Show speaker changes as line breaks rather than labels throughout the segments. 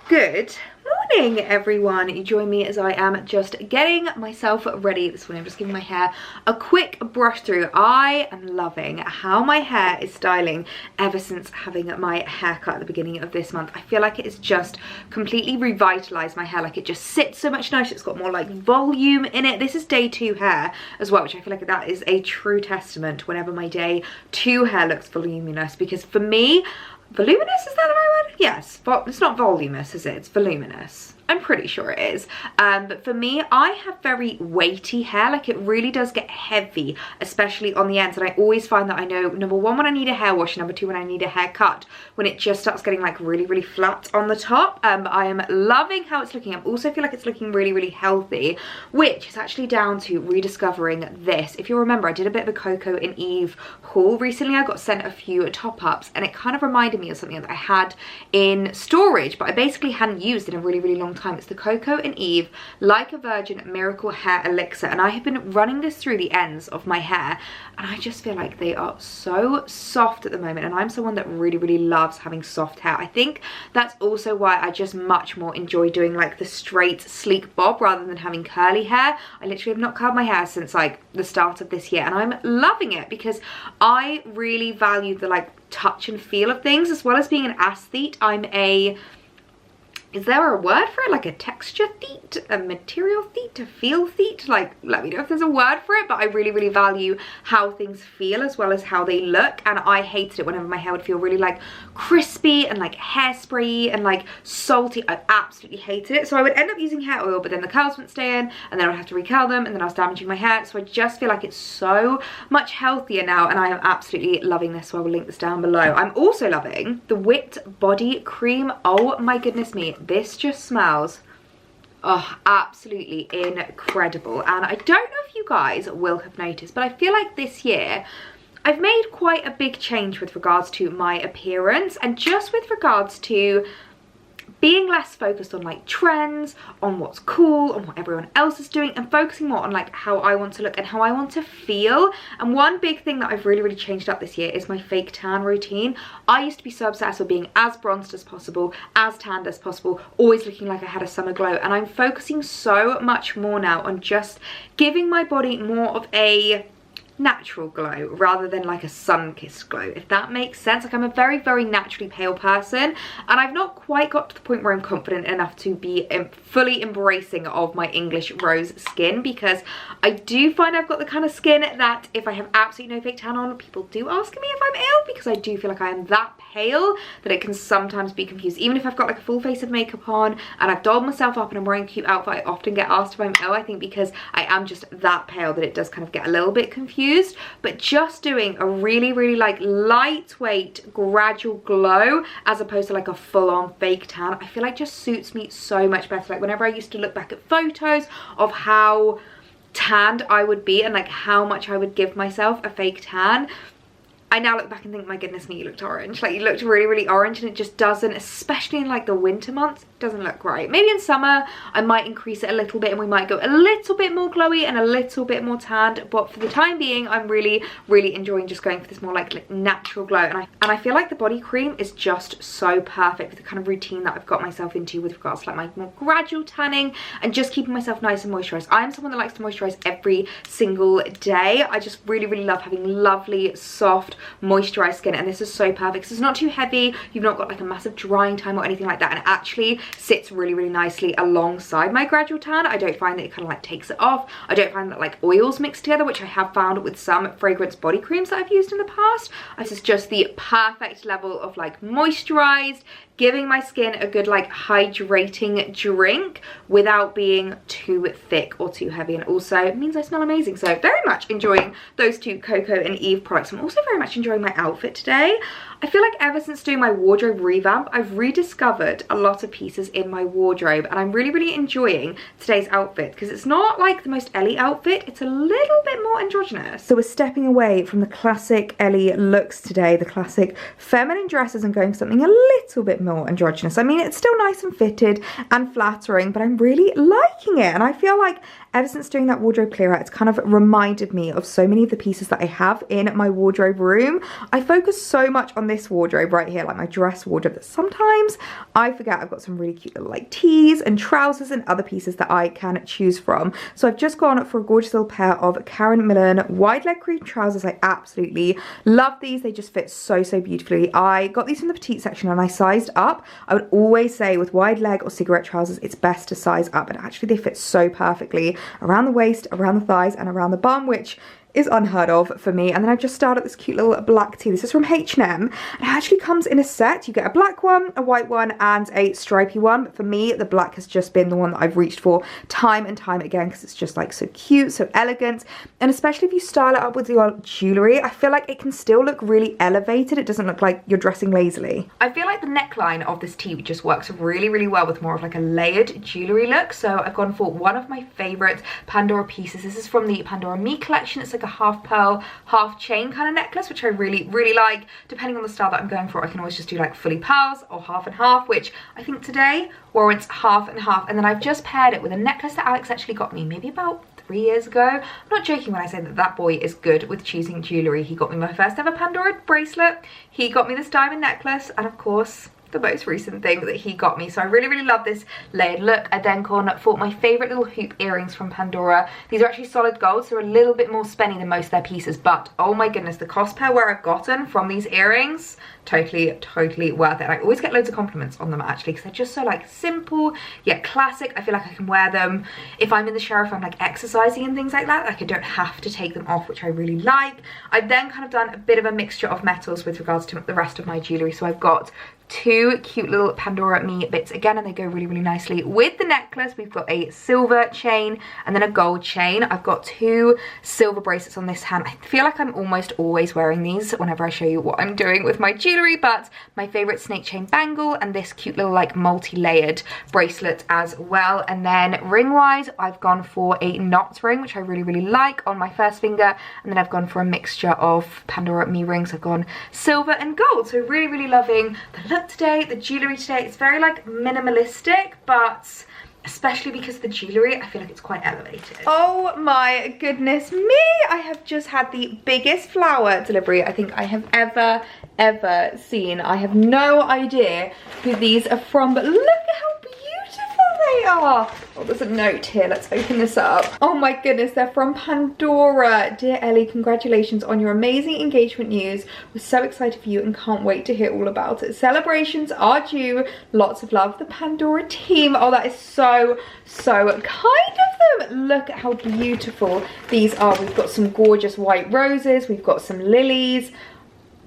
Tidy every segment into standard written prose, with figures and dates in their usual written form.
Good morning, everyone. You join me as I am just getting myself ready this morning. I'm just giving my hair a quick brush through. I am loving how my hair is styling ever since having my haircut at the beginning of this month. I feel like it has just completely revitalized my hair. Like, it just sits so much nicer. It's got more like volume in it. This is day 2 hair as well, which I feel like that is a true testament whenever my day 2 hair looks voluminous, because for me, voluminous, is that the right word? Yes, it's not voluminous, is it? It's voluminous. I'm pretty sure it is. But for me, I have very weighty hair. Like, it really does get heavy, especially on the ends. And I always find that I know, number 1, when I need a hair wash, number 2, when I need a haircut, when it just starts getting like really, really flat on the top. But I am loving how it's looking. I also feel like it's looking really, really healthy, which is actually down to rediscovering this. If you remember, I did a bit of a Coco and Eve haul recently. I got sent a few top-ups, and it kind of reminded me of something that I had in storage, but I basically hadn't used in a really, really long time. It's the Coco and Eve Like a Virgin Miracle Hair Elixir, and I have been running this through the ends of my hair, and I just feel like they are so soft at the moment, and I'm someone that really, really loves having soft hair. I think that's also why I just much more enjoy doing like the straight sleek bob rather than having curly hair. I literally have not curled my hair since like the start of this year, and I'm loving it because I really value the like touch and feel of things, as well as being an aesthete. I'm a, is there a word for it? Like a texture theat, a material theat, a feel theat? Like, let me know if there's a word for it, but I really, really value how things feel as well as how they look. And I hated it whenever my hair would feel really like crispy and like hairspray and like salty. I absolutely hated it. So I would end up using hair oil, but then the curls wouldn't stay in, and then I'd have to recurl them, and then I was damaging my hair. So I just feel like it's so much healthier now, and I am absolutely loving this. So I will link this down below. I'm also loving the Whipped Body Cream. Oh my goodness me. This just smells, oh, absolutely incredible. And I don't know if you guys will have noticed, but I feel like this year I've made quite a big change with regards to my appearance, and just with regards to being less focused on like trends, on what's cool, on what everyone else is doing, and focusing more on like how I want to look and how I want to feel. And one big thing that I've really, really changed up this year is my fake tan routine. I used to be so obsessed with being as bronzed as possible, as tanned as possible, always looking like I had a summer glow, and I'm focusing so much more now on just giving my body more of a natural glow rather than like a sun-kissed glow, if that makes sense. Like, I'm a very, very naturally pale person, and I've not quite got to the point where I'm confident enough to be fully embracing of my English rose skin, because I do find I've got the kind of skin that if I have absolutely no fake tan on, people do ask me if I'm ill, because I do feel like I am that pale that it can sometimes be confused. Even if I've got like a full face of makeup on and I've dolled myself up and I'm wearing a cute outfit, I often get asked if I'm ill. I think because I am just that pale that it does kind of get a little bit confused. But just doing a really, really like lightweight gradual glow as opposed to like a full-on fake tan, I feel like just suits me so much better. Like, whenever I used to look back at photos of how tanned I would be and like how much I would give myself a fake tan, I now look back and think, my goodness me, you looked orange. Like, you looked really, really orange, and it just doesn't, especially in like the winter months, doesn't look right. Maybe in summer I might increase it a little bit and we might go a little bit more glowy and a little bit more tanned, but for the time being I'm really, really enjoying just going for this more like natural glow. And I feel like the body cream is just so perfect with the kind of routine that I've got myself into with regards to like my more gradual tanning and just keeping myself nice and moisturized. I'm someone that likes to moisturize every single day. I just really, really love having lovely, soft, moisturized skin, and this is so perfect because it's not too heavy. You've not got like a massive drying time or anything like that, and it actually sits really, really nicely alongside my gradual tan. I don't find that it kind of like takes it off. I don't find that like oils mix together, which I have found with some fragrance body creams that I've used in the past. This is just the perfect level of like moisturized, giving my skin a good like hydrating drink without being too thick or too heavy, and also means I smell amazing. So very much enjoying those two Coco and Eve products. I'm also very much enjoying my outfit today. I feel like ever since doing my wardrobe revamp, I've rediscovered a lot of pieces in my wardrobe, and I'm really, really enjoying today's outfit because it's not like the most Ellie outfit, it's a little bit more androgynous. So we're stepping away from the classic Ellie looks today, the classic feminine dresses, and going for something a little bit more androgynous. I mean, it's still nice and fitted and flattering, but I'm really liking it. And I feel like ever since doing that wardrobe clear out, it's kind of reminded me of so many of the pieces that I have in my wardrobe room. I focus so much on this wardrobe right here, like my dress wardrobe, that sometimes I forget I've got some really cute little like tees and trousers and other pieces that I can choose from. So I've just gone for a gorgeous little pair of Karen Millen wide leg cream trousers. I absolutely love these. They just fit so beautifully. I got these from the petite section and I sized up. I would always say with wide leg or cigarette trousers, it's best to size up, and actually they fit so perfectly around the waist, around the thighs, and around the bum, which is unheard of for me. And then I just started this cute little black tee. This is from H&M, and it actually comes in a set. You get a black one, a white one, and a stripy one. But for me, the black has just been the one that I've reached for time and time again, because it's just like so cute, so elegant. And especially if you style it up with your jewellery, I feel like it can still look really elevated. It doesn't look like you're dressing lazily. I feel like the neckline of this tee just works really well with more of like a layered jewellery look. So I've gone for one of my favourite Pandora pieces. This is from the Pandora Me collection. It's like a half pearl, half chain kind of necklace, which I really like. Depending on the style that I'm going for, I can always just do like fully pearls or half and half, which I think today warrants half and half. And then I've just paired it with a necklace that Alex actually got me maybe about 3 years ago. I'm not joking when I say that that boy is good with choosing jewellery. He got me my first ever Pandora bracelet, he got me this diamond necklace, and of course the most recent thing that he got me. So I really love this layered look. I then gone for my favourite little hoop earrings from Pandora. These are actually solid gold, so a little bit more spenny than most of their pieces, but oh my goodness, the cost per wear I've gotten from these earrings, totally worth it. And I always get loads of compliments on them actually, because they're just so like simple yet classic. I feel like I can wear them if I'm in the shower, if I'm like exercising and things like that. Like I don't have to take them off, which I really like. I've then kind of done a bit of a mixture of metals with regards to the rest of my jewellery. So I've got two cute little Pandora Me bits again, and they go really nicely with the necklace. We've got a silver chain and then a gold chain. I've got two silver bracelets on this hand. I feel like I'm almost always wearing these whenever I show you what I'm doing with my jewellery, but my favourite snake chain bangle and this cute little like multi-layered bracelet as well. And then ring wise, I've gone for a knot ring, which I really like, on my first finger, and then I've gone for a mixture of Pandora Me rings. I've gone silver and gold, so really loving the look today, the jewellery today. It's very like minimalistic, but especially because of the jewellery, I feel like it's quite elevated. Oh my goodness me, I have just had the biggest flower delivery I think I have ever seen. I have no idea who these are from, but look at how beautiful they are. Oh, there's a note here. Let's open this up. Oh my goodness, they're from Pandora. Dear Ellie, congratulations on your amazing engagement news. We're so excited for you and can't wait to hear all about it. Celebrations are due. Lots of love, the Pandora team. Oh, that is so kind of them. Look at how beautiful these are. We've got some gorgeous white roses. We've got some lilies.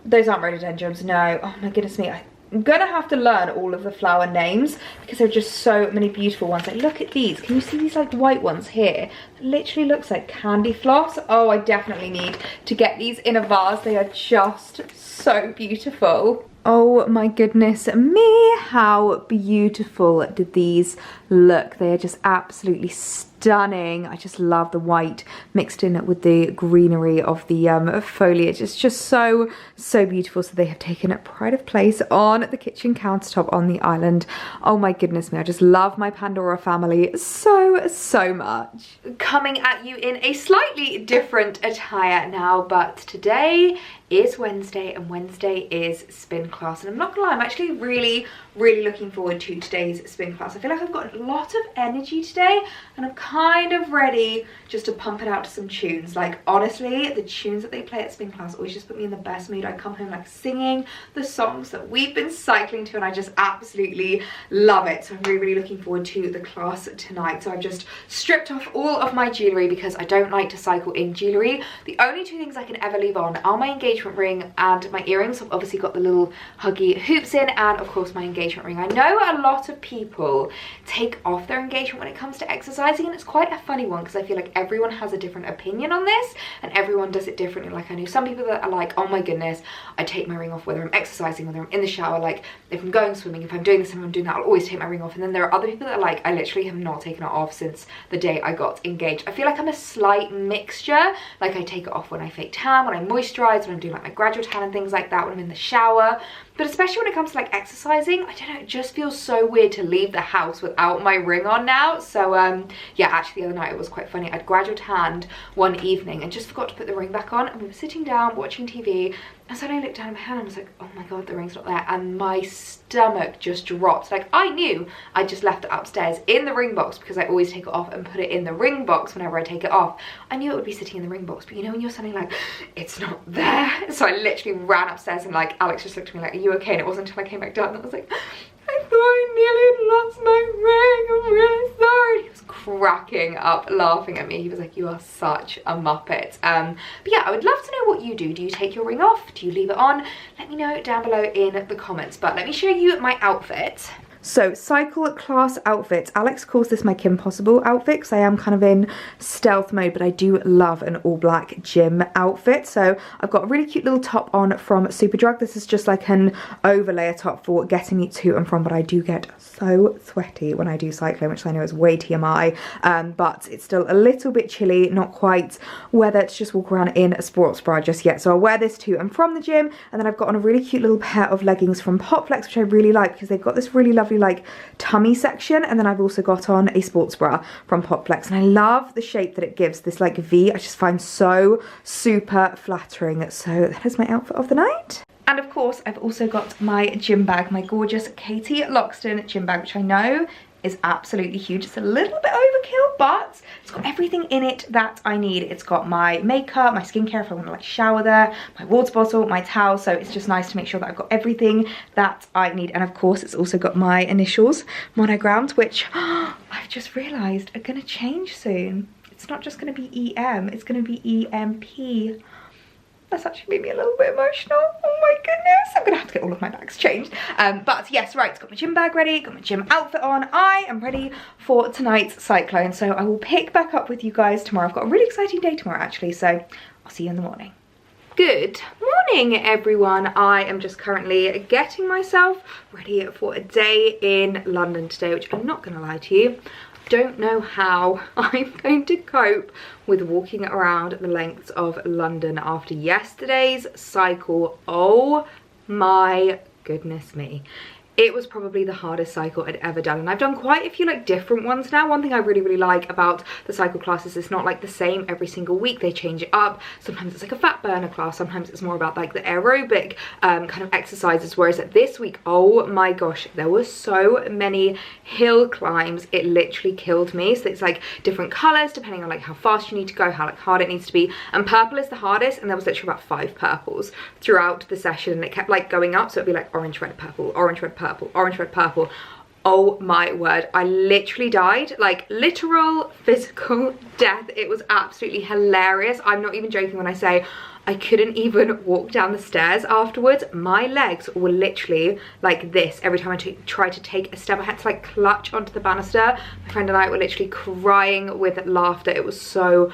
Those aren't rhododendrons, no. Oh my goodness me. I'm gonna have to learn all of the flower names because there are just so many beautiful ones. Like, look at these. Can you see these like white ones here? It literally looks like candy floss. Oh, I definitely need to get these in a vase. They are just so beautiful. Oh my goodness me, how beautiful did these look? They are just absolutely stunning. I just love the white mixed in with the greenery of the foliage. It's just so beautiful. So they have taken pride of place on the kitchen countertop on the island. Oh my goodness me, I just love my Pandora family so much. Coming at you in a slightly different attire now, but today is Wednesday and Wednesday is spin class, and I'm not gonna lie, I'm actually really looking forward to today's spin class. I feel like I've got a lot of energy today and I'm kind of ready just to pump it out to some tunes. Like honestly, the tunes that they play at spin class always just put me in the best mood. I come home like singing the songs that we've been cycling to and I just absolutely love it. So I'm really looking forward to the class tonight. So I've just stripped off all of my jewellery because I don't like to cycle in jewellery. The only two things I can ever leave on are my engagement ring and my earrings. I've obviously got the little huggy hoops in, and of course my engagement ring. I know a lot of people take off their engagement when it comes to exercising, and it's quite a funny one because I feel like everyone has a different opinion on this and everyone does it differently. Like I know some people that are like, oh my goodness, I take my ring off whether I'm exercising, whether I'm in the shower, like if I'm going swimming, if I'm doing this and I'm doing that, I'll always take my ring off. And then there are other people that are like, I literally have not taken it off since the day I got engaged. I feel like I'm a slight mixture. Like I take it off when I fake tan, when I moisturize, when I'm doing like my gradual tan and things like that, when I'm in the shower. But especially when it comes to like exercising, I don't know, it just feels so weird to leave the house without my ring on now. So yeah, actually the other night it was quite funny. I'd graduate hand one evening and just forgot to put the ring back on, and we were sitting down watching TV, and suddenly I looked down at my hand and I was like, oh my god, the ring's not there, and my stomach just dropped. Like, I knew I just left it upstairs in the ring box because I always take it off and put it in the ring box whenever I take it off. I knew it would be sitting in the ring box, but you know when you're suddenly like, it's not there. So I literally ran upstairs and like Alex just looked at me like, are you okay? And it wasn't until I came back down that I was like, I thought I nearly lost my ring, I'm really sorry. He was cracking up laughing at me. He was like, you are such a muppet. But yeah, I would love to know what you do. Do you take your ring off? Do you leave it on? Let me know down below in the comments. But let me show you my outfit. So, cycle class outfits. Alex calls this my Kim Possible outfit because I am kind of in stealth mode, but I do love an all black gym outfit. So I've got a really cute little top on from Superdrug. This is just like an overlayer top for getting me to and from, but I do get so sweaty when I do cycling, which I know is way TMI, but it's still a little bit chilly, not quite weather to just walk around in a sports bra just yet. So I'll wear this to and from the gym, and then I've got on a really cute little pair of leggings from Popflex, which I really like because they've got this really lovely like tummy section, and then I've also got on a sports bra from Popflex, and I love the shape that it gives, this like V. I just find so super flattering. So that is my outfit of the night. And of course I've also got my gym bag, my gorgeous Katie Loxton gym bag, which I know is absolutely huge. It's a little bit overkill, but it's got everything in it that I need. It's got my makeup, my skincare if I want to like shower there, my water bottle, my towel, so it's just nice to make sure that I've got everything that I need. And of course it's also got my initials monogrammed, which I've just realised are gonna change soon. It's not just gonna be EM, it's gonna be EMP. That's actually made me a little bit emotional. Oh my goodness. I'm gonna have to get all of my bags changed. But yes, right, got my gym bag ready, got my gym outfit on. I am ready for tonight's cyclone. So I will pick back up with you guys tomorrow. I've got a really exciting day tomorrow actually, so I'll see you in the morning. Good morning everyone. I am just currently getting myself ready for a day in London today, which I'm not gonna lie to you, don't know how I'm going to cope with walking around the lengths of London after yesterday's cycle. Oh my goodness me. It was probably the hardest cycle I'd ever done, and I've done quite a few like different ones now. One thing I really like about the cycle classes is it's not like the same every single week. They change it up. Sometimes it's like a fat burner class, sometimes it's more about like the aerobic kind of exercises, whereas at this week, oh my gosh, there were so many hill climbs, it literally killed me. So it's like different colors depending on like how fast you need to go, how like hard it needs to be, and purple is the hardest, and there was literally about 5 purples throughout the session, and it kept like going up, so it'd be like orange, red, purple, orange, red, purple, orange, red, purple. Oh my word, I literally died, like literal physical death. It was absolutely hilarious. I'm not even joking when I say I couldn't even walk down the stairs afterwards. My legs were literally like this every time I tried to take a step. I had to like clutch onto the banister. My friend and I were literally crying with laughter. It was so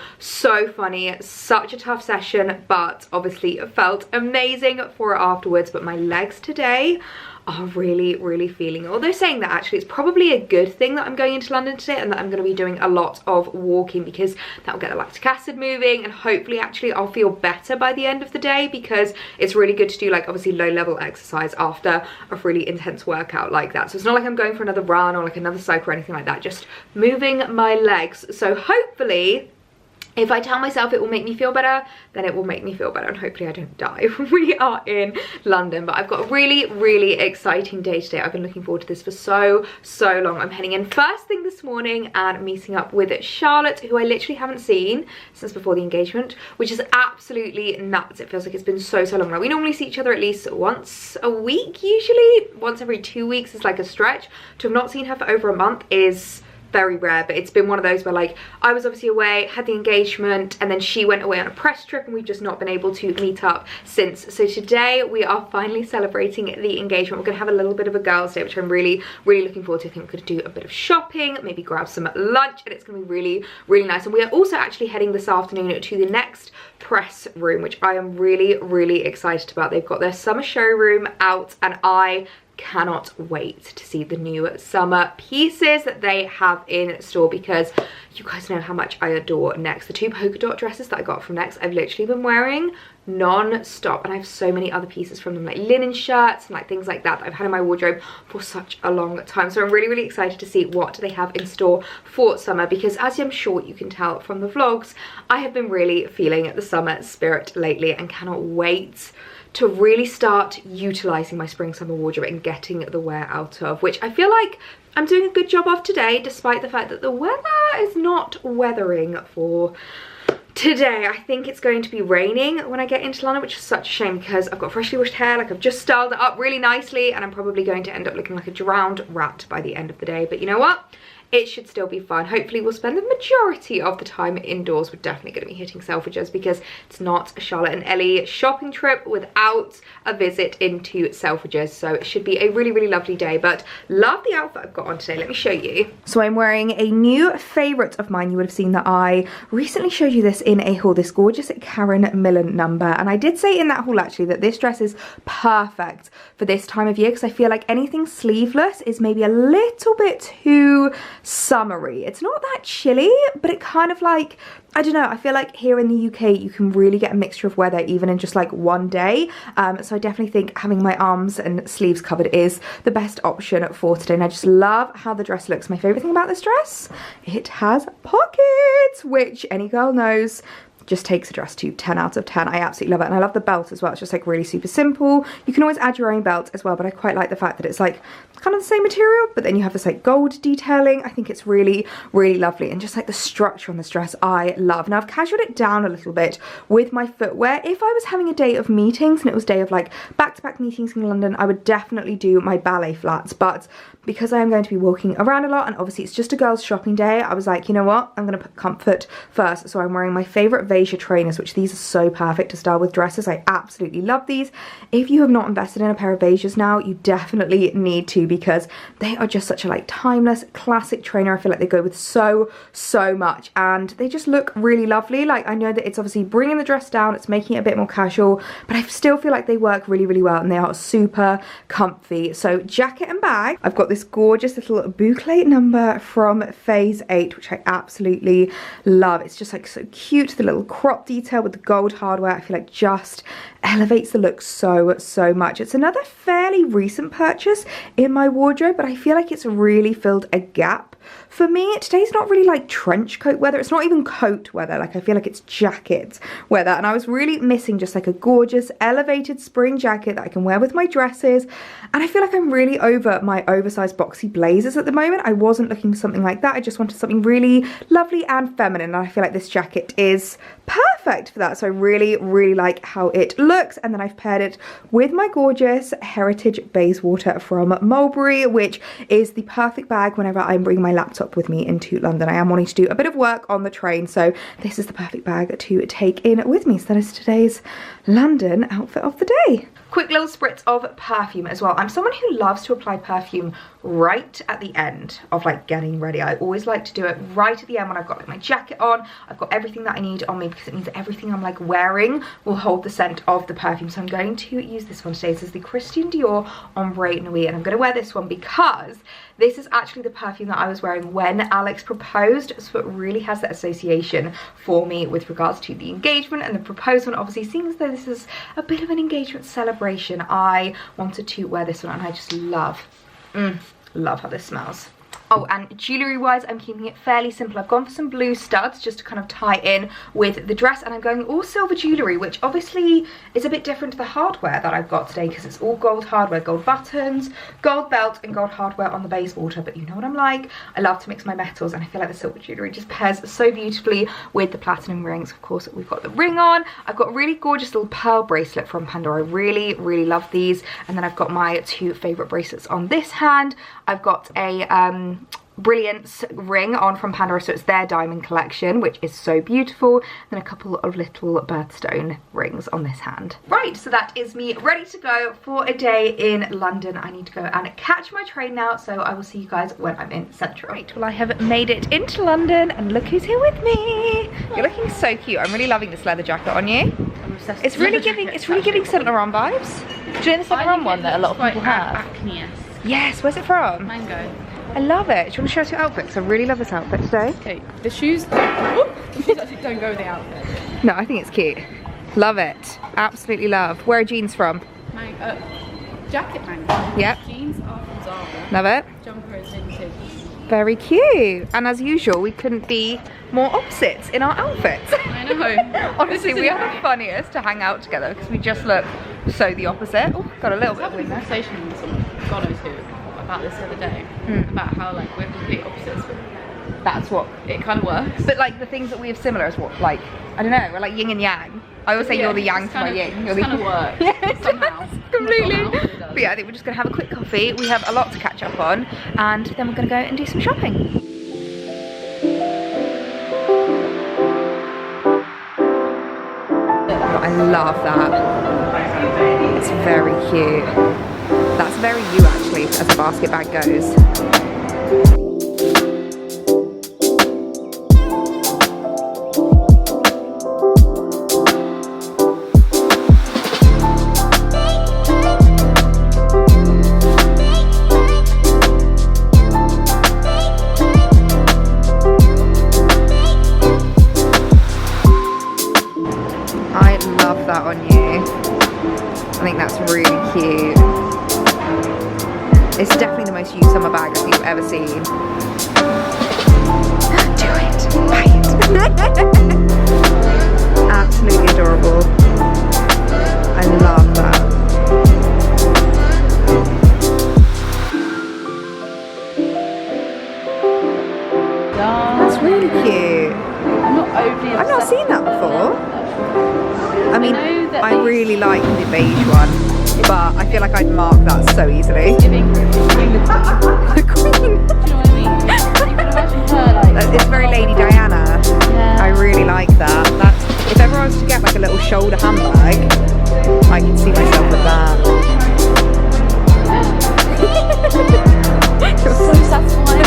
funny. Such a tough session, but obviously it felt amazing for it afterwards. But my legs today are really feeling it. Although saying that, actually it's probably a good thing that I'm going into London today and that I'm going to be doing a lot of walking, because that will get the lactic acid moving, and hopefully actually I'll feel better by the end of the day, because it's really good to do like obviously low level exercise after a really intense workout like that. So it's not like I'm going for another run or like another cycle or anything like that, just moving my legs. So hopefully if I tell myself it will make me feel better, then it will make me feel better, and hopefully I don't die when we are in London. But I've got a really exciting day today. I've been looking forward to this for so long. I'm heading in first thing this morning and meeting up with Charlotte, who I literally haven't seen since before the engagement, which is absolutely nuts. It feels like it's been so long. Like, we normally see each other at least once a week, usually. Once every 2 weeks is like a stretch. To have not seen her for over a month is very rare, but it's been one of those where like I was obviously away, had the engagement, and then she went away on a press trip, and we've just not been able to meet up since. So today we are finally celebrating the engagement. We're gonna have a little bit of a girls' day, which I'm really looking forward to. I think we're gonna do a bit of shopping, maybe grab some lunch, and it's gonna be really nice. And we are also actually heading this afternoon to the next press room, which I am really excited about. They've got their summer showroom out, and I cannot wait to see the new summer pieces that they have in store, because you guys know how much I adore Next. The 2 polka dot dresses that I got from Next, I've literally been wearing non-stop, and I have so many other pieces from them, like linen shirts and like things like that I've had in my wardrobe for such a long time. So I'm really, really excited to see what they have in store for summer, because as I'm sure you can tell from the vlogs, I have been really feeling the summer spirit lately and cannot wait to really start utilizing my spring summer wardrobe and getting the wear out of, which I feel like I'm doing a good job of today, despite the fact that the weather is not weathering for today. I think it's going to be raining when I get into London, which is such a shame because I've got freshly washed hair, like I've just styled it up really nicely, and I'm probably going to end up looking like a drowned rat by the end of the day. But you know what? It should still be fun. Hopefully we'll spend the majority of the time indoors. We're definitely going to be hitting Selfridges because it's not a Charlotte and Ellie shopping trip without a visit into Selfridges. So it should be a really, really lovely day. But love the outfit I've got on today. Let me show you. So I'm wearing a new favourite of mine. You would have seen that I recently showed you this in a haul, this gorgeous Karen Millen number. And I did say in that haul actually that this dress is perfect for this time of year, because I feel like anything sleeveless is maybe a little bit too summery. It's not that chilly, but it kind of like, I don't know, I feel like here in the UK you can really get a mixture of weather even in just like one day. So I definitely think having my arms and sleeves covered is the best option for today. And I just love how the dress looks. My favourite thing about this dress, it has pockets, which any girl knows just takes a dress to 10 out of 10. I absolutely love it. And I love the belt as well. It's just like really super simple. You can always add your own belt as well, but I quite like the fact that it's like kind of the same material, but then you have this like gold detailing. I think it's really, really lovely. And just like the structure on this dress, I love. Now I've casualed it down a little bit with my footwear. If I was having a day of meetings and it was a day of like back-to-back meetings in London, I would definitely do my ballet flats. But because I am going to be walking around a lot and obviously it's just a girls shopping day, I was like, you know what? I'm going to put comfort first. So I'm wearing my favourite trainers, which these are so perfect to style with dresses. I absolutely love these. If you have not invested in a pair of beiges now, you definitely need to, because they are just such a like timeless classic trainer. I feel like they go with so much and they just look really lovely. Like I know that it's obviously bringing the dress down, it's making it a bit more casual, but I still feel like they work really, really well and they are super comfy. So jacket and bag, I've got this gorgeous little boucle number from Phase 8, which I absolutely love. It's just like so cute, the little crop detail with the gold hardware. I feel like just elevates the look so much. It's another fairly recent purchase in my wardrobe, but I feel like it's really filled a gap for me. Today's not really like trench coat weather. It's not even coat weather. Like I feel like it's jacket weather, and I was really missing just like a gorgeous elevated spring jacket that I can wear with my dresses. And I feel like I'm really over my oversized boxy blazers at the moment. I wasn't looking for something like that. I just wanted something really lovely and feminine, and I feel like this jacket is perfect for that. So I really, really like how it looks. And then I've paired it with my gorgeous Heritage Bayswater from Mulberry, which is the perfect bag whenever I'm bringing my laptop with me into London. I am wanting to do a bit of work on the train, so this is the perfect bag to take in with me. So that is today's London outfit of the day. Quick little spritz of perfume as well. I'm someone who loves to apply perfume right at the end of like getting ready. I always like to do it right at the end when I've got like my jacket on, I've got everything that I need on me, because it means that everything I'm like wearing will hold the scent of the perfume. So I'm going to use this one today. This is the Christian Dior Ombre Nuit, and I'm going to wear this one because this is actually the perfume that I was wearing when Alex proposed, so it really has that association for me with regards to the engagement and the proposal. And obviously, seeing as though this is a bit of an engagement celebration, I wanted to wear this one, and I just love how this smells. Oh, and jewellery wise, I'm keeping it fairly simple. I've gone for some blue studs just to kind of tie in with the dress, and I'm going all silver jewellery, which obviously is a bit different to the hardware that I've got today, because it's all gold hardware, gold buttons, gold belt and gold hardware on the Bayswater. But you know what I'm like, I love to mix my metals, and I feel like the silver jewellery just pairs so beautifully with the platinum rings. Of course, we've got the ring on. I've got a really gorgeous little pearl bracelet from Pandora. I really, really love these. And then I've got my two favourite bracelets on this hand. I've got a Brilliance ring on from Pandora, so it's their diamond collection, which is so beautiful. Then a couple of little birthstone rings on this hand. Right, so that is me ready to go for a day in London. I need to go and catch my train now, so I will see you guys when I'm in Central. Right, well, I have made it into London, and look who's here with me. You're looking so cute. I'm really loving this leather jacket on you. I'm obsessed. It's really giving Saint Laurent vibes. Do you know the Saint Laurent one that a lot of people have? Yes, where's it from? Mango. I love it. Do you want to show us your outfit? Because I really love this outfit today.
Okay, the shoes actually don't go with the outfit.
No, I think it's cute. Love it. Absolutely love. Where are jeans from?
Jacket Mango.
Yep.
Jeans are from Zara.
Love it.
Jumper is vintage.
Very cute. And as usual, we couldn't be more opposites in our outfits.
I know.
Honestly, we are the funniest to hang out together because we just look so the opposite. Oh, got a little bit of wind there.
Conversation with someone, God knows who, about this the other day. About how like we're complete opposites.
That's what
it kind of works.
But like the things that we have similar is what, like, I don't know, we're like yin and yang. I always say you're the yang to my yin. You're the
kind of works.
Yeah,
somehow.
Completely. But yeah, I think we're just gonna have a quick coffee. We have a lot to catch up on, and then we're gonna go and do some shopping. I love that. It's very cute. That's very you actually, as a basket bag goes. That on you. I think that's really cute. It's definitely the most you summer bag I think I've ever seen. Do it! Buy it! Absolutely adorable. I love that. That's really cute. I've not seen that before. I mean, I really like the beige one, but I feel like I'd mark that so easily.
The Queen.
The Queen.
Do you know what I mean? You can imagine her like.
It's very Lady Diana.
Yeah.
I really like that. That's, if ever I was to get like a little shoulder handbag, I can see myself with that.
You're so satisfying.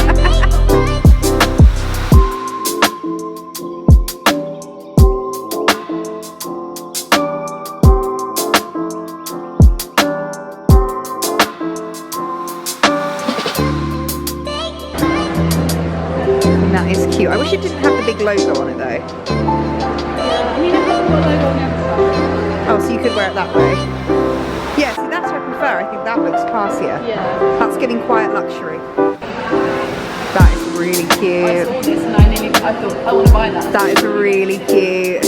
That is cute. I wish it didn't have the big logo on it though.
I mean, it has got a logo on the outside.
Oh, so you could wear it that way. Yeah, see that's what I prefer. I think that looks classier.
Yeah.
That's giving quiet luxury. That is really cute.
I saw this and I thought, I want to buy that.
That is really cute.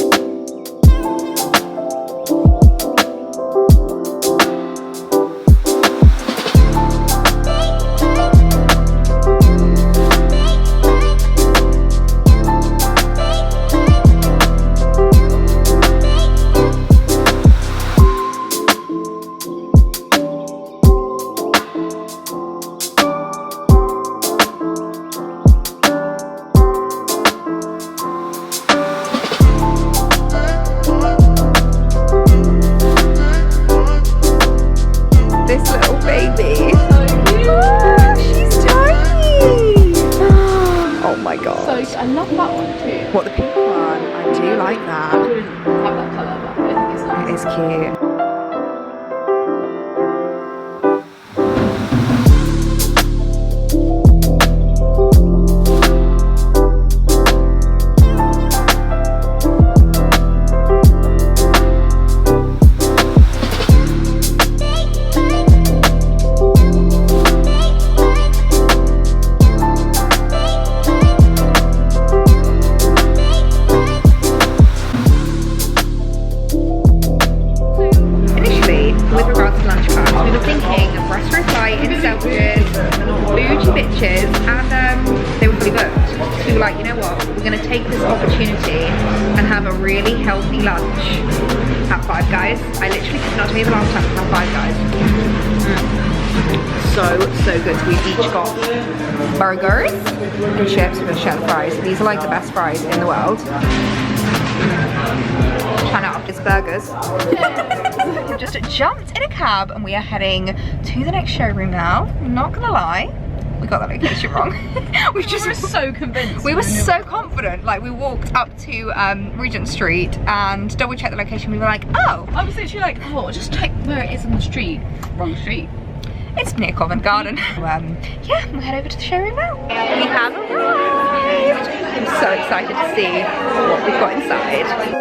I love that one too.
What, the pink one? I do like that.
I wouldn't have that colour, but I think it's nice.
It is cute. We're going to take this opportunity and have a really healthy lunch at Five Guys. I literally could not tell you the last time I had Five Guys. So good. So we've each got burgers and chips. We're going to share the fries. These are like the best fries in the world. Trying out these burgers. We've just jumped in a cab and we are heading to the next showroom now. I'm not going to lie. We got that location wrong. We were
so convinced.
We were so confident. Like we walked up to Regent Street and double checked the location. We were like, oh.
I was literally like, oh, just check where it is on the street. Wrong street.
It's near Covent Garden. Yeah, we'll head over to the showroom now. We have arrived. I'm so excited to see what we've got inside.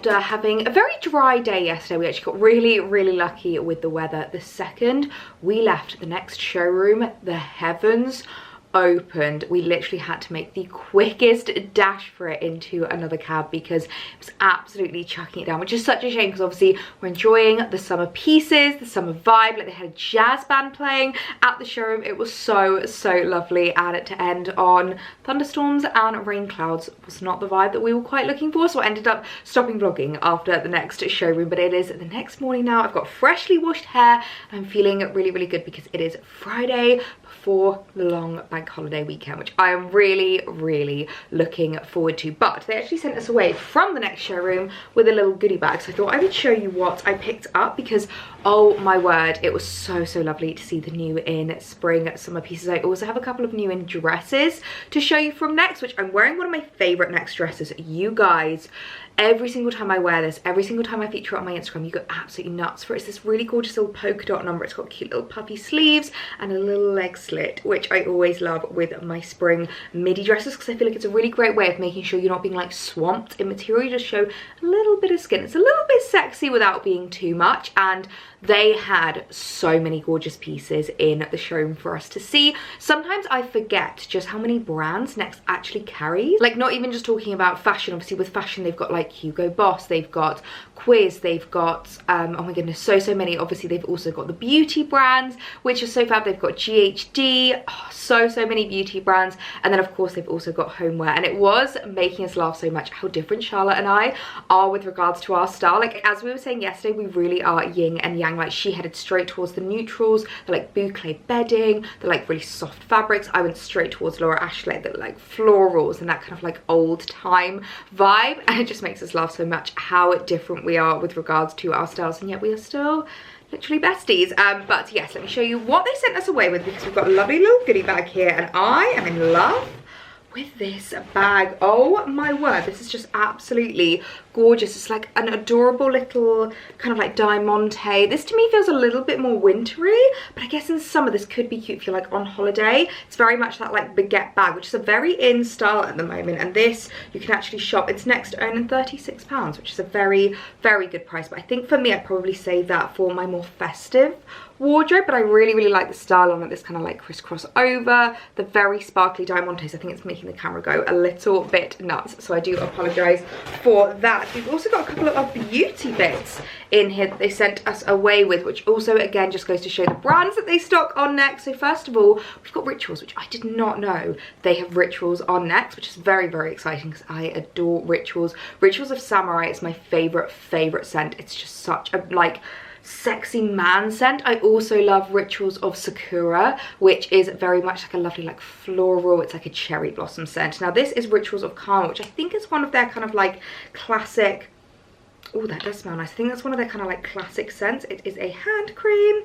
after having a very dry day yesterday. We actually got really lucky with the weather. The second we left the next showroom, the heavens opened. We literally had to make the quickest dash for it into another cab because it was absolutely chucking it down, which is such a shame because obviously we're enjoying the summer pieces, the summer vibe. Like, they had a jazz band playing at the showroom. It was so lovely, and to end on thunderstorms and rain clouds was not the vibe that we were quite looking for, so I ended up stopping vlogging after the next showroom. But it is the next morning now. I've got freshly washed hair and I'm feeling really good because it is Friday before the long bank holiday weekend, which I am really looking forward to. But they actually sent us away from the next showroom with a little goodie bag, so I thought I would show you what I picked up because oh my word, it was so lovely to see the new in spring summer pieces. I also have a couple of new in dresses to show you from Next, which I'm wearing one of my favorite Next dresses. You guys, every single time I wear this, every single time I feature it on my Instagram, you go absolutely nuts for it. It's this really gorgeous little polka dot number. It's got cute little puffy sleeves and a little leg slit, which I always love with my spring midi dresses because I feel like it's a really great way of making sure you're not being like swamped in material. You just show a little bit of skin. It's a little bit sexy without being too much, and they had so many gorgeous pieces in the showroom for us to see. Sometimes I forget just how many brands Next actually carries. Like, not even just talking about fashion. Obviously with fashion they've got like Hugo Boss, they've got Quiz, they've got oh my goodness, so many. Obviously they've also got the beauty brands, which is so fab. They've got GHD, oh, so many beauty brands, and then of course they've also got homeware. And it was making us laugh so much how different Charlotte and I are with regards to our style. Like, as we were saying yesterday, we really are yin and yang. Like, she headed straight towards the neutrals, the like boucle bedding, the like really soft fabrics. I went straight towards Laura Ashley, the like florals and that kind of like old time vibe. And it just makes us laugh so much how different we are with regards to our styles, and yet we are still literally besties. But yes, let me show you what they sent us away with because we've got a lovely little goodie bag here, and I am in love with this bag. Oh my word, this is just absolutely gorgeous. It's like an adorable little kind of like diamante. This to me feels a little bit more wintry, but I guess in summer this could be cute if you're like on holiday. It's very much that like baguette bag, which is a very in style at the moment, and this you can actually shop. It's Next owned £36, which is a very good price. But I think for me I'd probably save that for my more festive wardrobe. But I really like the style on it, this kind of like crisscross over, the very sparkly diamantes. I think it's making the camera go a little bit nuts, so I do apologize for that. We've also got a couple of beauty bits in here that they sent us away with, which also again just goes to show the brands that they stock on Next. So first of all, we've got Rituals, which I did not know they have Rituals on Next, which is very exciting because I adore Rituals. Rituals of Samurai is my favorite scent. It's just such a like sexy man scent. I also love Rituals of Sakura, which is very much like a lovely like floral, it's like a cherry blossom scent. Now this is Rituals of Karma, which I think is one of their kind of like classic, oh that does smell nice, I think that's one of their kind of like classic scents. It is a hand cream.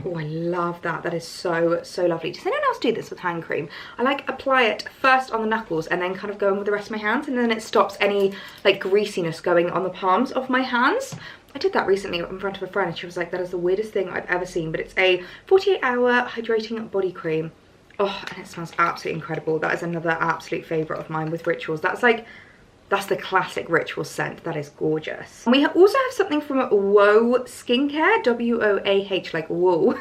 Oh, I love that. That is so lovely. Does anyone else do this with hand cream? I like apply it first on the knuckles and then kind of go in with the rest of my hands, and then it stops any like greasiness going on the palms of my hands. I did that recently in front of a friend and she was like, that is the weirdest thing I've ever seen. But it's a 48-hour hydrating body cream. Oh, and it smells absolutely incredible. That is another absolute favourite of mine with Rituals. That's the classic Ritual scent. That is gorgeous. And we also have something from Whoa Skincare, W-O-A-H, like whoa.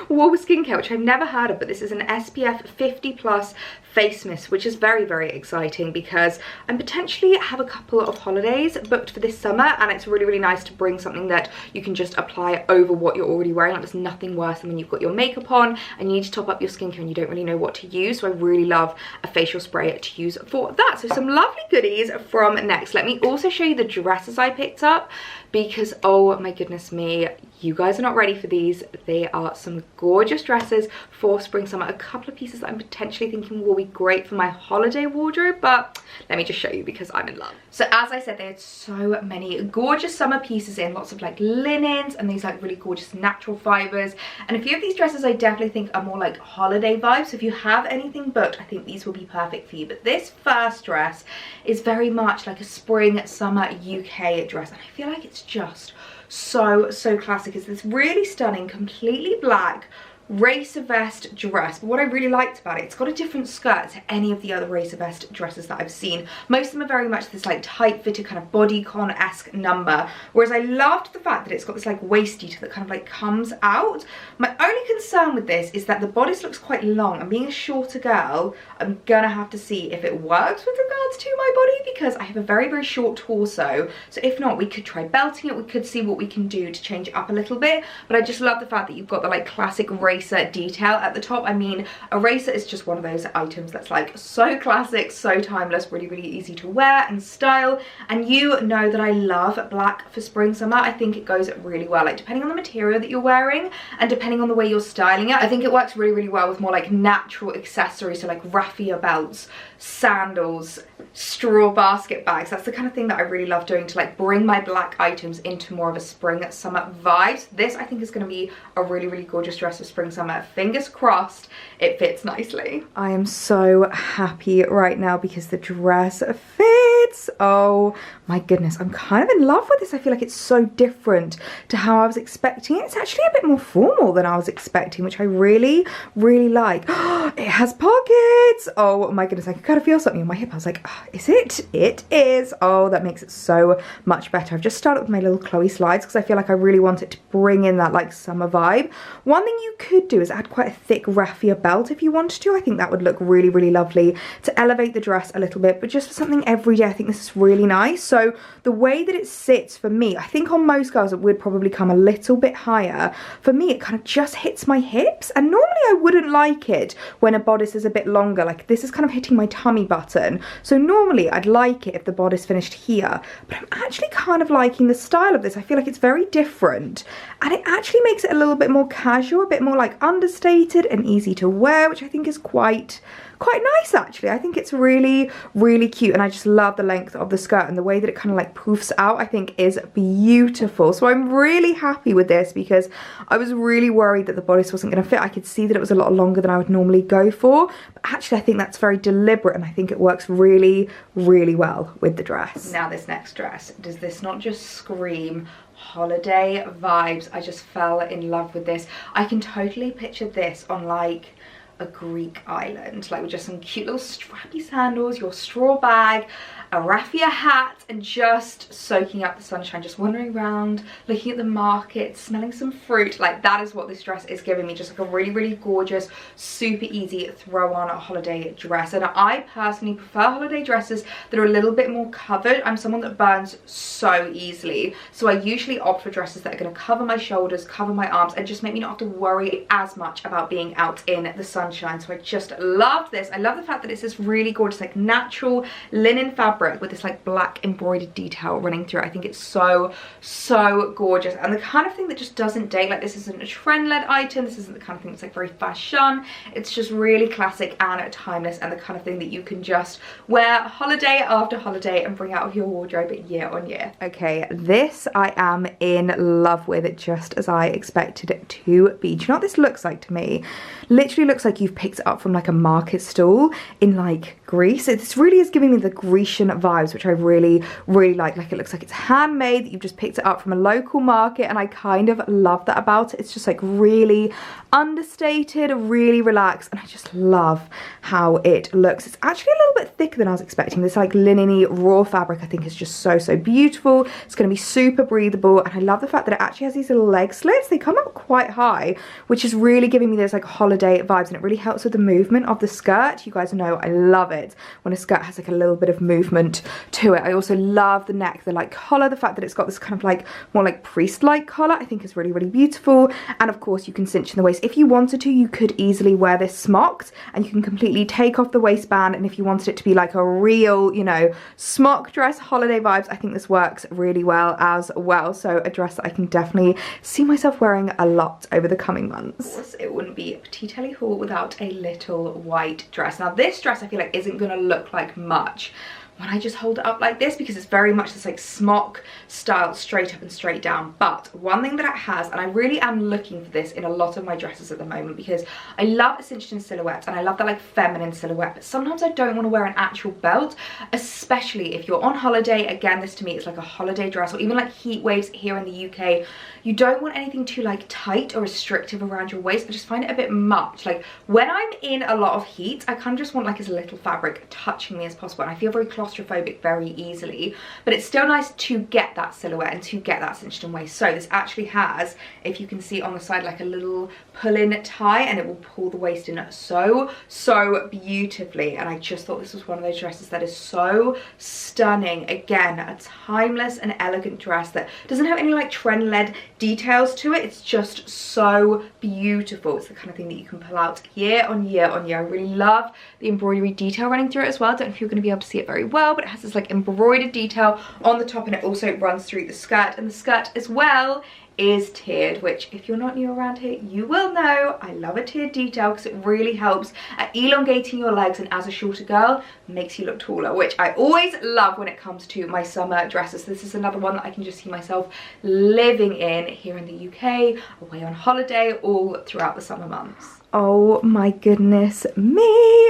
Whoa Skincare, which I've never heard of, but this is an SPF 50+ face mist, which is very exciting because I potentially have a couple of holidays booked for this summer, and it's really nice to bring something that you can just apply over what you're already wearing. Like, there's nothing worse than when you've got your makeup on and you need to top up your skincare and you don't really know what to use. So I really love a facial spray to use for that. So some lovely goodies from Next. Let me also show you the dresses I picked up because oh my goodness me, you guys are not ready for these. They are some gorgeous dresses for spring summer. A couple of pieces that I'm potentially thinking will be great for my holiday wardrobe, but let me just show you because I'm in love. So as I said, they had so many gorgeous summer pieces in, lots of like linens and these like really gorgeous natural fibers, and a few of these dresses I definitely think are more like holiday vibes. So if you have anything booked, I think these will be perfect for you. But this first dress is very much like a spring summer UK dress, and I feel like it's just so classic. It's this really stunning completely black racer vest dress. But what I really liked about it, it's got a different skirt to any of the other racer vest dresses that I've seen. Most of them are very much this like tight fitted kind of bodycon-esque number, whereas I loved the fact that it's got this like waist detail that kind of like comes out. My only concern with this is that the bodice looks quite long, and being a shorter girl, I'm gonna have to see if it works with regards to my body, because I have a very, very short torso. So if not, we could try belting it, we could see what we can do to change it up a little bit. But I just love the fact that you've got the like classic racer detail at the top. I mean, a racer is just one of those items that's like so classic, so timeless, really, really easy to wear and style. And you know that I love black for spring, summer. I think it goes really well, like depending on the material that you're wearing and depending on the way you're styling it. I think it works really, really well with more like natural accessories, so like raffia belts, sandals, straw basket bags. That's the kind of thing that I really love doing to like bring my black items into more of a spring summer vibes. This I think is going to be a really, really gorgeous dress for spring summer. Fingers crossed it fits nicely. I am so happy right now because the dress fits. Oh my goodness, I'm kind of in love with this. I feel like it's so different to how I was expecting it. It's actually a bit more formal than I was expecting, which I really, really like. It has pockets. Oh my goodness, I could kind of feel something on my hip. I was like, oh, is it? It is. Oh, that makes it so much better. I've just started with my little Chloe slides because I feel like I really want it to bring in that like summer vibe. One thing you could do is add quite a thick raffia belt if you wanted to. I think that would look really, really lovely to elevate the dress a little bit, but just for something everyday, I think this is really nice. So the way that it sits for me, I think on most girls it would probably come a little bit higher. For me, it kind of just hits my hips, and normally I wouldn't like it when a bodice is a bit longer. Like this is kind of hitting my tummy button. So normally I'd like it if the bodice finished here, but I'm actually kind of liking the style of this. I feel like it's very different, and it actually makes it a little bit more casual, a bit more like understated and easy to wear, which I think is quite nice actually. I think it's really, really cute, and I just love the length of the skirt, and the way that it kind of like poofs out I think is beautiful. So I'm really happy with this because I was really worried that the bodice wasn't going to fit. I could see that it was a lot longer than I would normally go for, but actually I think that's very deliberate, and I think it works really, really well with the dress. Now this next dress, does this not just scream holiday vibes? I just fell in love with this. I can totally picture this on like a Greek island, like with just some cute little strappy sandals, your straw bag, a raffia hat, and just soaking up the sunshine, just wandering around, looking at the market, smelling some fruit. Like that is what this dress is giving me, just like a really, really gorgeous, super easy throw on a holiday dress. And I personally prefer holiday dresses that are a little bit more covered. I'm someone that burns so easily, so I usually opt for dresses that are going to cover my shoulders, cover my arms, and just make me not have to worry as much about being out in the sunshine. So I just loved this. I love the fact that it's this really gorgeous like natural linen fabric with this like black embroidered detail running through. I think it's so, so gorgeous, and the kind of thing that just doesn't date. Like this isn't a trend-led item, this isn't the kind of thing that's like very fashion. It's just really classic and timeless, and the kind of thing that you can just wear holiday after holiday and bring out of your wardrobe year on year. Okay, this I am in love with, just as I expected it to be. Do you know what this looks like to me? Literally looks like you've picked it up from like a market stall in like Greece. This really is giving me the Grecian vibes, which I really, really like. Like it looks like it's handmade, that you've just picked it up from a local market, and I kind of love that about it. It's just like really understated, really relaxed, and I just love how it looks. It's actually a little bit thicker than I was expecting. This like linen-y raw fabric I think is just so, so beautiful. It's going to be super breathable, and I love the fact that it actually has these little leg slits. They come up quite high, which is really giving me those like holiday vibes, and it really helps with the movement of the skirt. You guys know I love it when a skirt has like a little bit of movement to it. I also love the neck, the like collar, the fact that it's got this kind of like more like priest-like collar I think is really, really beautiful. And of course you can cinch in the waist. If you wanted to, you could easily wear this smocked, and you can completely take off the waistband, and if you wanted it to be like a real, you know, smock dress, holiday vibes, I think this works really well as well. So a dress that I can definitely see myself wearing a lot over the coming months. Of course, it wouldn't be a PetiteElliee haul without a little white dress. Now this dress I feel like isn't going to look like much when I just hold it up like this, because it's very much this like smock style, straight up and straight down. But one thing that it has, and I really am looking for this in a lot of my dresses at the moment, because I love a cinched in silhouette and I love that like feminine silhouette, but sometimes I don't want to wear an actual belt, especially if you're on holiday. Again, this to me is like a holiday dress, or even like heat waves here in the UK. you don't want anything too like tight or restrictive around your waist. I just find it a bit much. Like when I'm in a lot of heat, I kind of just want like as little fabric touching me as possible, and I feel very claustrophobic very easily, but it's still nice to get that silhouette and to get that cinched in waist. So this actually has, if you can see on the side, like a little pull-in tie, and it will pull the waist in so beautifully. And I just thought this was one of those dresses that is so stunning. Again, a timeless and elegant dress that doesn't have any like trend-led details to it. It's just so beautiful. It's the kind of thing that you can pull out year on year on year. I really love the embroidery detail running through it as well. I don't know if you're going to be able to see it very well, but it has this like embroidered detail on the top, and it also runs through the skirt, and the skirt as well is tiered, which if you're not new around here, you will know I love a tiered detail because it really helps at elongating your legs, and as a shorter girl makes you look taller, which I always love when it comes to my summer dresses. This is another one that I can just see myself living in here in the UK, away on holiday, all throughout the summer months. Oh my goodness me,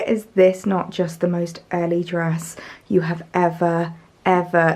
is this not just the most early dress you have ever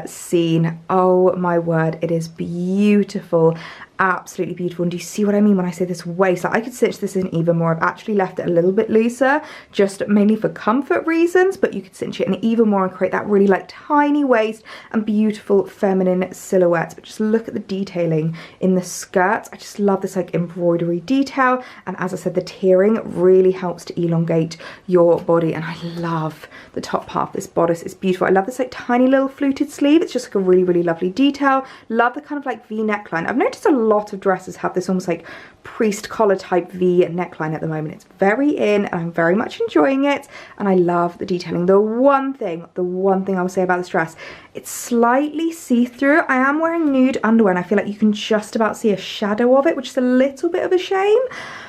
seen? Oh my word, it is beautiful, absolutely beautiful. And do you see what I mean when I say this waist? Like I could cinch this in even more. I've actually left it a little bit looser, just mainly for comfort reasons, but you could cinch it in even more and create that really like tiny waist and beautiful feminine silhouettes. But just look at the detailing in the skirts. I just love this like embroidery detail, and as I said, the tiering really helps to elongate your body. And I love the top half. This bodice is beautiful. I love this like tiny little fluted sleeve. It's just like a really lovely detail. Love the kind of like V neckline. I've noticed a lot of dresses have this almost like priest collar type V neckline at the moment. It's very in, and I'm very much enjoying it, and I love the detailing. The one thing I will say about this dress, it's slightly see-through. I am wearing nude underwear, and I feel like you can just about see a shadow of it, which is a little bit of a shame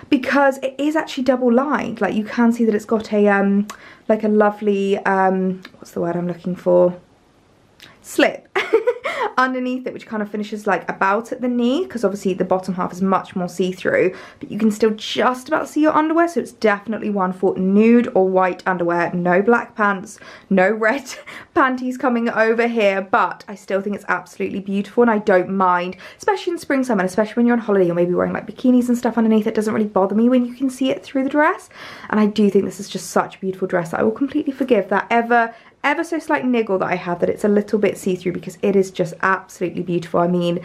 because it is actually double lined. Like you can see that it's got a like a lovely what's the word I'm looking for, slip underneath it, which kind of finishes like about at the knee, because obviously the bottom half is much more see-through, but you can still just about see your underwear. So it's definitely one for nude or white underwear, no black pants, no red panties coming over here, but I still think it's absolutely beautiful, and I don't mind, especially in spring, summer, and especially when you're on holiday, you're maybe wearing like bikinis and stuff underneath. It doesn't really bother me when you can see it through the dress. And I do think this is just such a beautiful dress that I will completely forgive that ever so slight niggle that I have that it's a little bit see-through, because it is just absolutely beautiful. I mean,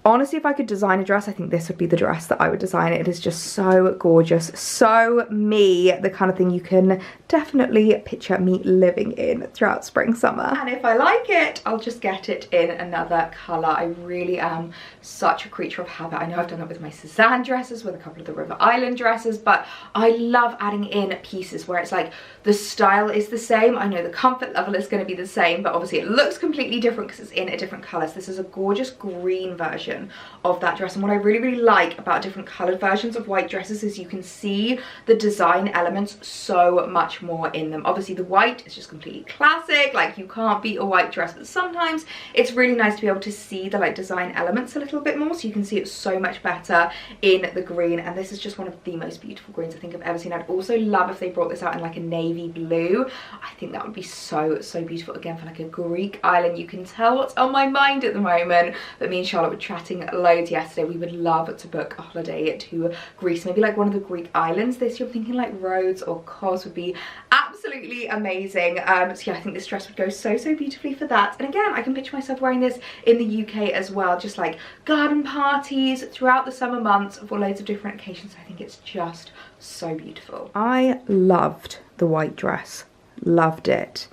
honestly, if I could design a dress, I think this would be the dress that I would design. It is just so gorgeous, so me, the kind of thing you can definitely picture me living in throughout spring, summer. And if I like it, I'll just get it in another colour. I really am such a creature of habit. I know I've done that with my Cézanne dresses, with a couple of the River Island dresses, but I love adding in pieces where it's like the style is the same. I know the comfort level is going to be the same, but obviously it looks completely different because it's in a different colour. So this is a gorgeous green version of that dress, and what I really like about different coloured versions of white dresses is you can see the design elements so much more in them. Obviously the white is just completely classic, like you can't beat a white dress, but sometimes it's really nice to be able to see the like design elements a little bit more, so you can see it so much better in the green. And this is just one of the most beautiful greens I think I've ever seen. I'd also love if they brought this out in like a navy blue. I think that would be so beautiful, again for like a Greek island. You can tell what's on my mind at the moment, but me and Charlotte were chatting loads yesterday. We would love to book a holiday to Greece, maybe like one of the Greek islands this year. I'm thinking like Rhodes or Kos would be absolutely amazing. So yeah, I think this dress would go so beautifully for that. And again, I can picture myself wearing this in the UK as well, just like garden parties throughout the summer months for loads of different occasions. I think it's just so beautiful. I loved the white dress, loved it,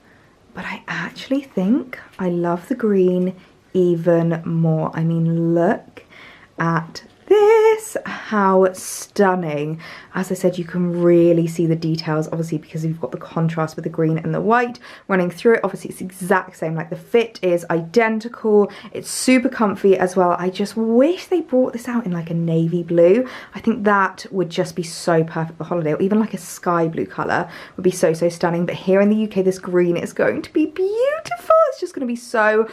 but I actually think I love the green even more. I mean, look at this, how stunning. As I said, you can really see the details, obviously because you've got the contrast with the green and the white running through it. Obviously it's the exact same, like the fit is identical, it's super comfy as well. I just wish they brought this out in like a navy blue. I think that would just be so perfect for holiday, or even like a sky blue colour would be so stunning. But here in the UK, this green is going to be beautiful. beautiful. It's just going to be so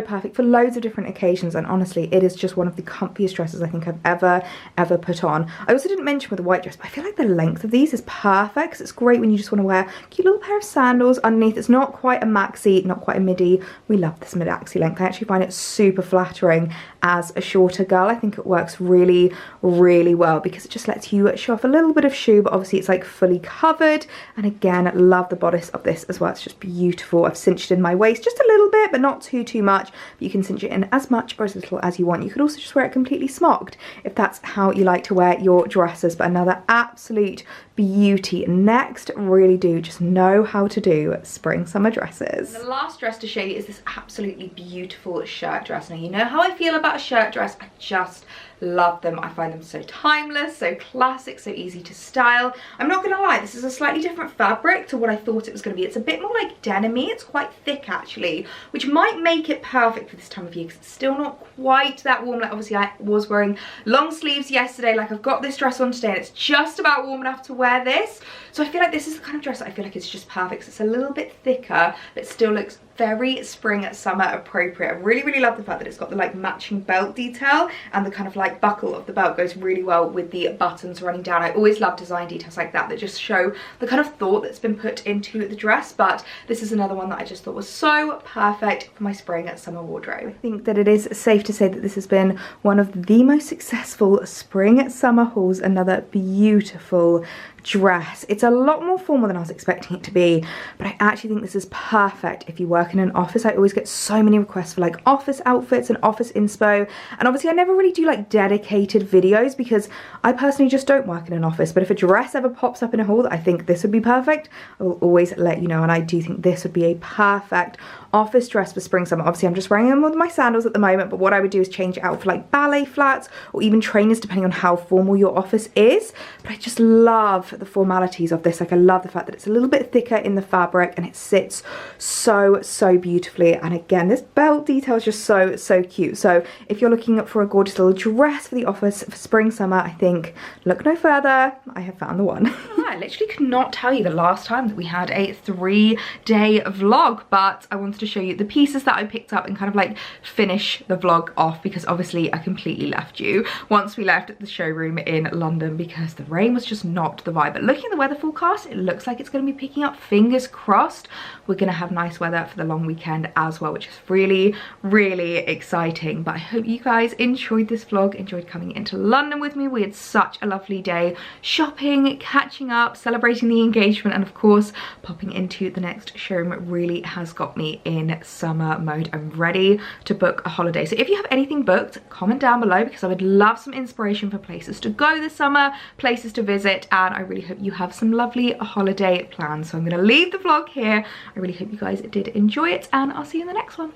perfect for loads of different occasions, and honestly it is just one of the comfiest dresses I think I've ever put on. I also didn't mention with the white dress, but I feel like the length of these is perfect because it's great when you just want to wear a cute little pair of sandals underneath. It's not quite a maxi, not quite a midi. We love this mid-axi length. I actually find it super flattering as a shorter girl. I think it works really well because it just lets you show off a little bit of shoe, but obviously it's like fully covered. And again, love the bodice of this as well. It's just beautiful. I've cinched in my waist just a little bit, but not too much. But you can cinch it in as much or as little as you want. You could also just wear it completely smocked if that's how you like to wear your dresses. But another absolute beauty. Next, really do just know how to do spring summer dresses. And the last dress to show you is this absolutely beautiful shirt dress. Now you know how I feel about a shirt dress. I just love them. I find them so timeless, so classic, so easy to style. I'm not gonna lie, this is a slightly different fabric to what I thought it was gonna be. It's a bit more like denim-y. It's quite thick actually, which might make it perfect for this time of year because it's still not quite that warm. Like obviously I was wearing long sleeves yesterday, like I've got this dress on today and it's just about warm enough to wear this. So I feel like this is the kind of dress that I feel like it's just perfect. It's a little bit thicker, but it still looks very spring summer appropriate. I really love the fact that it's got the like matching belt detail, and the kind of like buckle of the belt goes really well with the buttons running down. I always love design details like that just show the kind of thought that's been put into the dress. But this is another one that I just thought was so perfect for my spring summer wardrobe. I think that it is safe to say that this has been one of the most successful spring summer hauls. Another beautiful dress. It's a lot more formal than I was expecting it to be, but I actually think this is perfect if you work in an office. I always get so many requests for like office outfits and office inspo, and obviously I never really do like dedicated videos because I personally just don't work in an office. But if a dress ever pops up in a haul that I think this would be perfect, I will always let you know. And I do think this would be a perfect office dress for spring summer. Obviously I'm just wearing them with my sandals at the moment, but what I would do is change it out for like ballet flats or even trainers depending on how formal your office is. But I just love the formalities of this. Like I love the fact that it's a little bit thicker in the fabric and it sits so beautifully. And again, this belt detail is just so cute. So if you're looking for a gorgeous little dress for the office for spring summer, I think look no further. I have found the one. I literally could not tell you the last time that we had a 3-day vlog, but I wanted to show you the pieces that I picked up and kind of like finish the vlog off, because obviously I completely left you once we left the showroom in London because the rain was just not the vibe. But looking at the weather forecast, it looks like it's going to be picking up. Fingers crossed we're going to have nice weather for the long weekend as well, which is really exciting. But I hope you guys enjoyed this vlog, enjoyed coming into London with me. We had such a lovely day shopping, catching up, celebrating the engagement, and of course popping into the next showroom. It really has got me in summer mode. I'm ready to book a holiday. So if you have anything booked, comment down below because I would love some inspiration for places to go this summer, places to visit, and I really hope you have some lovely holiday plans. So I'm going to leave the vlog here. I really hope you guys did enjoy it, and I'll see you in the next one.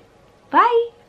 Bye!